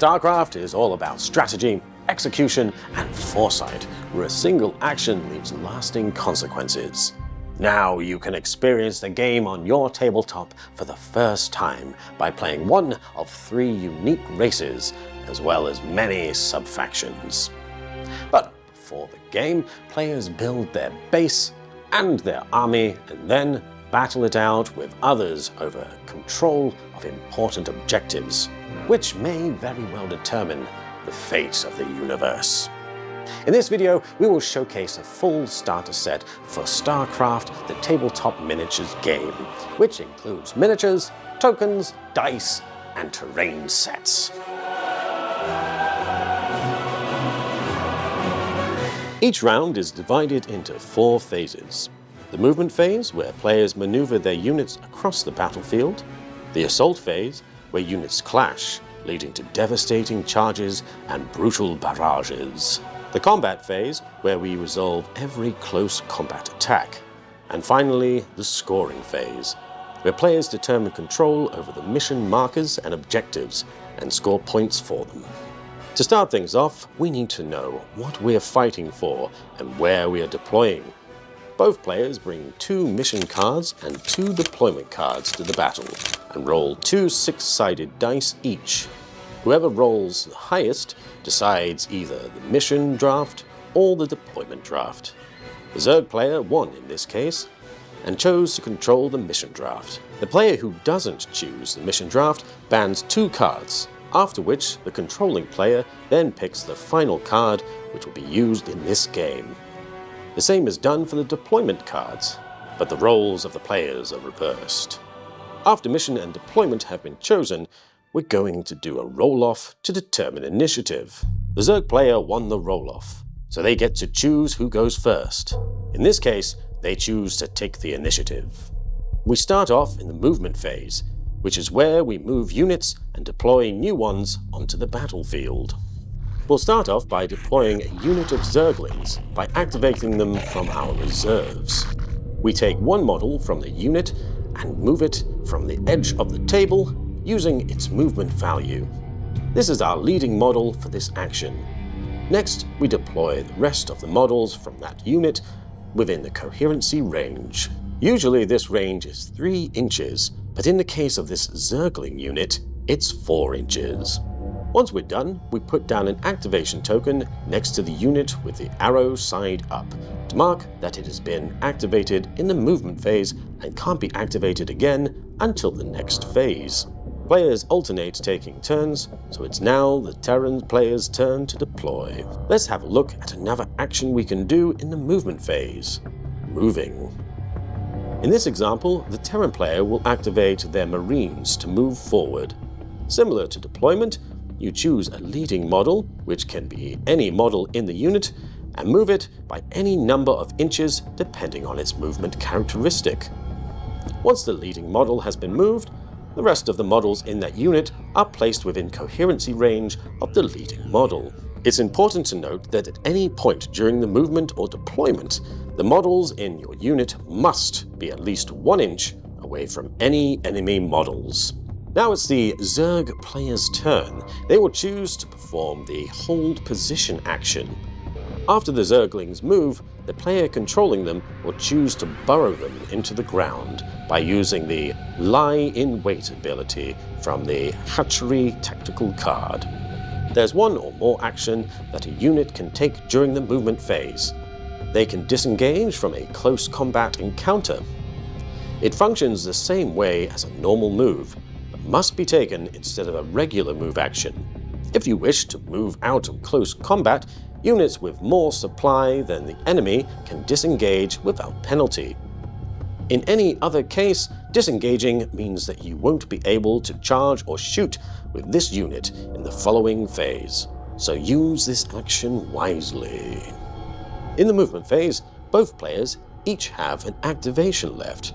StarCraft is all about strategy, execution, and foresight, where a single action leaves lasting consequences. Now you can experience the game on your tabletop for the first time by playing one of 3 unique races, as well as many sub-factions. But before the game, players build their base and their army, and then battle it out with others over control of important objectives, which may very well determine the fate of the universe. In this video, we will showcase a full starter set for StarCraft, the tabletop miniatures game, which includes miniatures, tokens, dice, and terrain sets. Each round is divided into 4 phases. The movement phase, where players maneuver their units across the battlefield. The assault phase, where units clash, leading to devastating charges and brutal barrages. The combat phase, where we resolve every close combat attack. And finally, the scoring phase, where players determine control over the mission markers and objectives and score points for them. To start things off, we need to know what we're fighting for and where we are deploying. Both players bring 2 mission cards and 2 deployment cards to the battle, and roll 2 6-sided dice each. Whoever rolls the highest decides either the mission draft or the deployment draft. The Zerg player won in this case, and chose to control the mission draft. The player who doesn't choose the mission draft bans 2 cards, after which the controlling player then picks the final card which will be used in this game. The same is done for the deployment cards, but the roles of the players are reversed. After mission and deployment have been chosen, we're going to do a roll-off to determine initiative. The Zerg player won the roll-off, so they get to choose who goes first. In this case, they choose to take the initiative. We start off in the movement phase, which is where we move units and deploy new ones onto the battlefield. We'll start off by deploying a unit of Zerglings by activating them from our reserves. We take one model from the unit and move it from the edge of the table using its movement value. This is our leading model for this action. Next, we deploy the rest of the models from that unit within the coherency range. Usually this range is 3 inches, but in the case of this Zergling unit, it's 4 inches. Once we're done, we put down an activation token next to the unit with the arrow side up to mark that it has been activated in the movement phase and can't be activated again until the next phase. Players alternate taking turns, so it's now the Terran player's turn to deploy. Let's have a look at another action we can do in the movement phase: moving. In this example, the Terran player will activate their Marines to move forward. Similar to deployment, you choose a leading model, which can be any model in the unit, and move it by any number of inches depending on its movement characteristic. Once the leading model has been moved, the rest of the models in that unit are placed within coherency range of the leading model. It's important to note that at any point during the movement or deployment, the models in your unit must be at least 1 inch away from any enemy models. Now it's the Zerg player's turn. They will choose to perform the hold position action. After the Zerglings move, the player controlling them will choose to burrow them into the ground by using the Lie in Wait ability from the Hatchery tactical card. There's 1 or more action that a unit can take during the movement phase. They can disengage from a close combat encounter. It functions the same way as a normal move, but must be taken instead of a regular move action. If you wish to move out of close combat, units with more supply than the enemy can disengage without penalty. In any other case, disengaging means that you won't be able to charge or shoot with this unit in the following phase, so use this action wisely. In the movement phase, both players each have an activation left,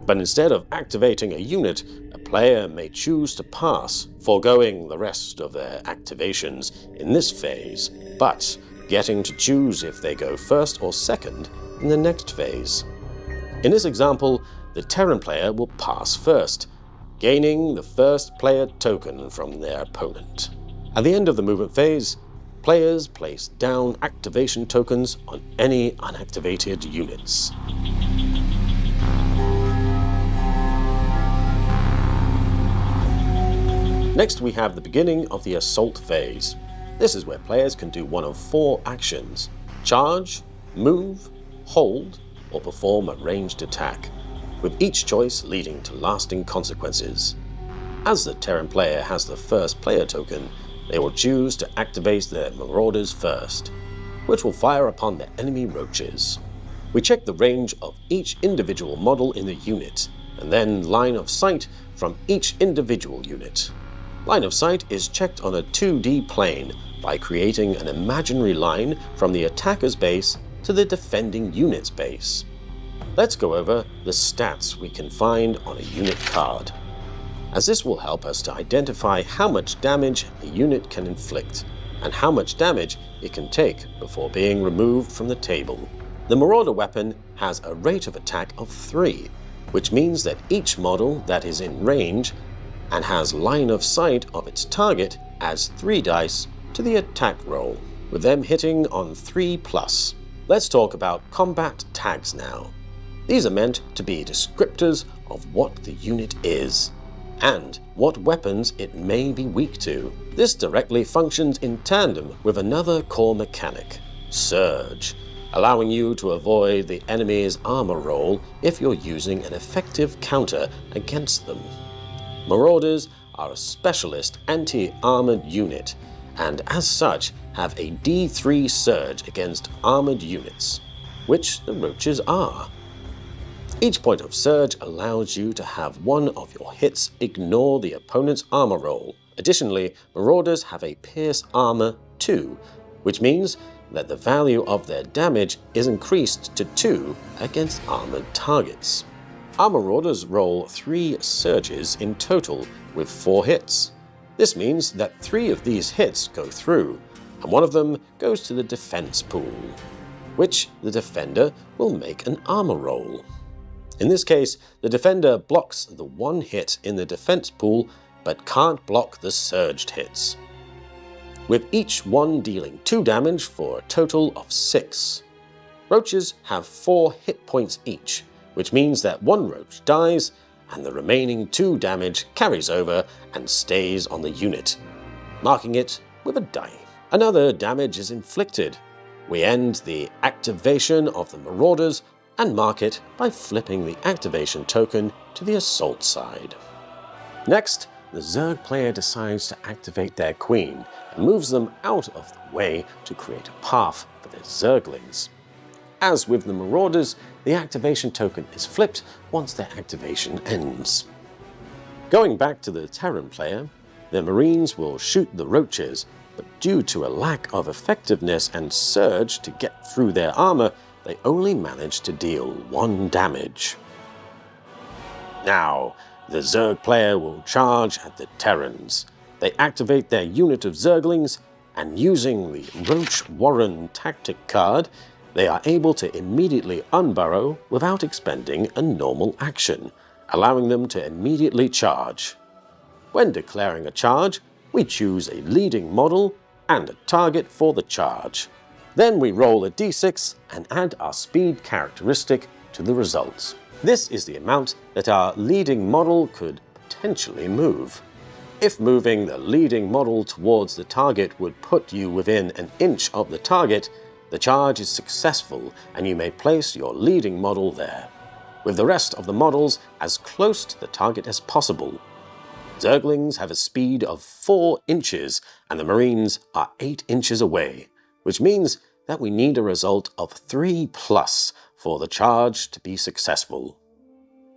but instead of activating a unit, a player may choose to pass, foregoing the rest of their activations in this phase, but getting to choose if they go first or second in the next phase. In this example, the Terran player will pass first, gaining the first player token from their opponent. At the end of the movement phase, players place down activation tokens on any unactivated units. Next, we have the beginning of the assault phase. This is where players can do one of 4 actions: charge, move, hold, or perform a ranged attack, with each choice leading to lasting consequences. As the Terran player has the first player token, they will choose to activate their marauders first, which will fire upon the enemy roaches. We check the range of each individual model in the unit, and then line of sight from each individual unit. Line of sight is checked on a 2D plane by creating an imaginary line from the attacker's base to the defending unit's base. Let's go over the stats we can find on a unit card, as this will help us to identify how much damage a unit can inflict and how much damage it can take before being removed from the table. The Marauder weapon has a rate of attack of 3, which means that each model that is in range and has line of sight of its target adds 3 dice to the attack roll, with them hitting on 3+. Let's talk about combat tags now. These are meant to be descriptors of what the unit is and what weapons it may be weak to. This directly functions in tandem with another core mechanic, Surge, allowing you to avoid the enemy's armor roll if you're using an effective counter against them. Marauders are a specialist anti-armored unit, and as such have a D3 surge against armored units, which the roaches are. Each point of surge allows you to have one of your hits ignore the opponent's armor roll. Additionally, Marauders have a Pierce Armor 2, which means that the value of their damage is increased to 2 against armored targets. Our Marauders roll 3 surges in total with 4 hits. This means that 3 of these hits go through, and one of them goes to the defense pool, which the defender will make an armor roll. In this case, the defender blocks the 1 hit in the defense pool but can't block the surged hits, with each one dealing 2 damage for a total of 6. Roaches have 4 hit points each, which means that 1 roach dies and the remaining 2 damage carries over and stays on the unit, marking it with a die. Another damage is inflicted. We end the activation of the Marauders and mark it by flipping the activation token to the assault side. Next, the Zerg player decides to activate their queen and moves them out of the way to create a path for their Zerglings. As with the Marauders, the activation token is flipped once their activation ends. Going back to the Terran player, the Marines will shoot the roaches, but due to a lack of effectiveness and surge to get through their armor, they only manage to deal 1 damage. Now, the Zerg player will charge at the Terrans. They activate their unit of Zerglings, and using the Roach Warren tactic card, they are able to immediately unburrow without expending a normal action, allowing them to immediately charge. When declaring a charge, we choose a leading model and a target for the charge. Then we roll a d6 and add our speed characteristic to the results. This is the amount that our leading model could potentially move. If moving the leading model towards the target would put you within an inch of the target, the charge is successful and you may place your leading model there, with the rest of the models as close to the target as possible. Zerglings have a speed of 4 inches and the Marines are 8 inches away, which means that we need a result of 3+ for the charge to be successful.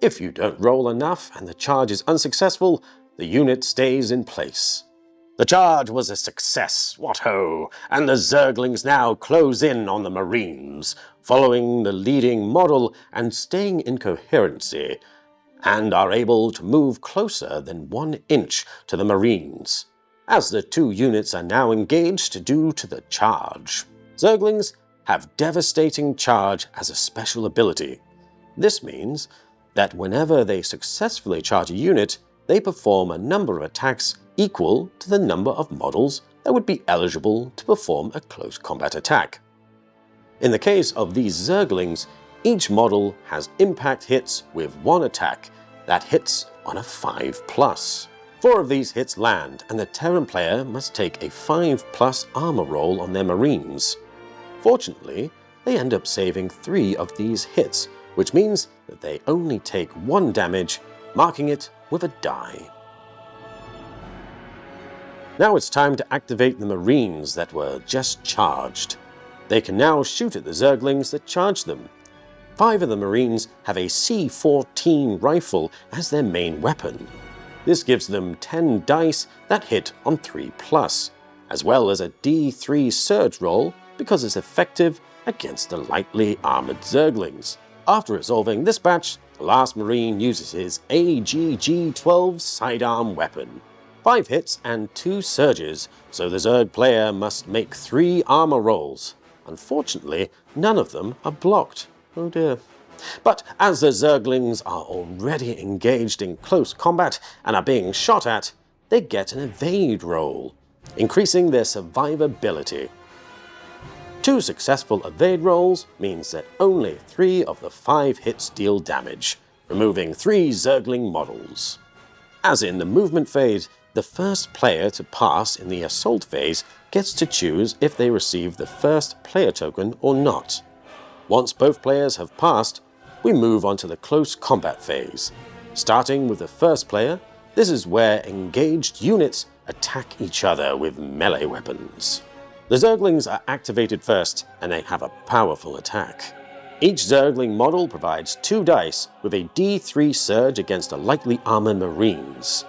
If you don't roll enough and the charge is unsuccessful, the unit stays in place. The charge was a success, what ho, and the Zerglings now close in on the Marines, following the leading model and staying in coherency, and are able to move closer than 1 inch to the Marines, as the 2 units are now engaged due to the charge. Zerglings have Devastating Charge as a special ability. This means that whenever they successfully charge a unit, they perform a number of attacks equal to the number of models that would be eligible to perform a close combat attack. In the case of these Zerglings, each model has impact hits with one attack that hits on a 5+. 4 of these hits land, and the Terran player must take a 5+ armor roll on their Marines. Fortunately, they end up saving 3 of these hits, which means that they only take 1 damage, marking it with a die. Now it's time to activate the Marines that were just charged. They can now shoot at the Zerglings that charge them. 5 of the Marines have a C-14 rifle as their main weapon. This gives them 10 dice that hit on 3+, as well as a D3 surge roll because it's effective against the lightly armored Zerglings. After resolving this batch, the last Marine uses his AGG-12 sidearm weapon. 5 hits and 2 surges, so the Zerg player must make 3 armor rolls. Unfortunately, none of them are blocked. Oh dear. But as the Zerglings are already engaged in close combat and are being shot at, they get an evade roll, increasing their survivability. 2 successful evade rolls means that only 3 of the 5 hits deal damage, removing 3 Zergling models. As in the movement phase, the first player to pass in the assault phase gets to choose if they receive the first player token or not. Once both players have passed, we move on to the close combat phase. Starting with the first player, this is where engaged units attack each other with melee weapons. The Zerglings are activated first, and they have a powerful attack. Each Zergling model provides 2 dice with a D3 surge against a lightly armored Marines.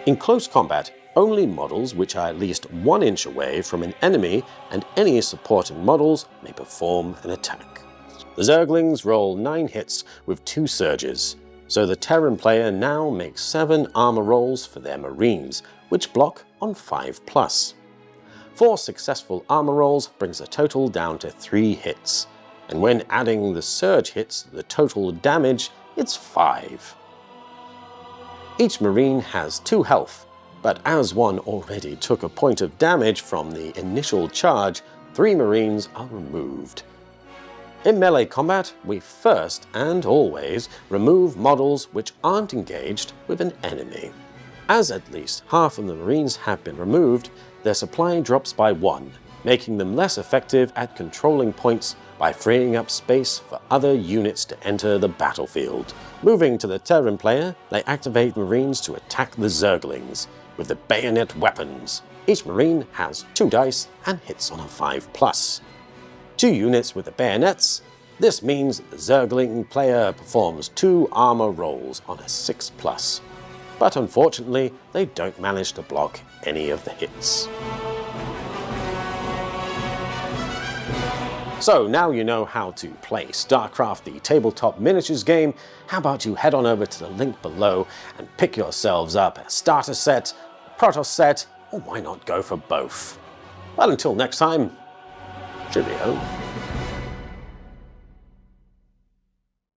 In close combat, only models which are at least 1 inch away from an enemy and any supporting models may perform an attack. The Zerglings roll 9 hits with 2 surges, so the Terran player now makes 7 armor rolls for their Marines, which block on 5+. 4 successful armor rolls brings the total down to 3 hits, and when adding the surge hits, the total damage is 5. Each Marine has 2 health, but as one already took a point of damage from the initial charge, 3 Marines are removed. In melee combat, we first and always remove models which aren't engaged with an enemy. As at least half of the Marines have been removed, their supply drops by 1, making them less effective at controlling points by freeing up space for other units to enter the battlefield. Moving to the Terran player, they activate Marines to attack the Zerglings with the bayonet weapons. Each Marine has 2 dice and hits on a 5+. 2 units with the bayonets. This means the Zergling player performs 2 armor rolls on a 6+. But unfortunately, they don't manage to block any of the hits. So now you know how to play StarCraft, the tabletop miniatures game. How about you head on over to the link below and pick yourselves up a starter set, a Protoss set, or why not go for both? Well, until next time, cheerio.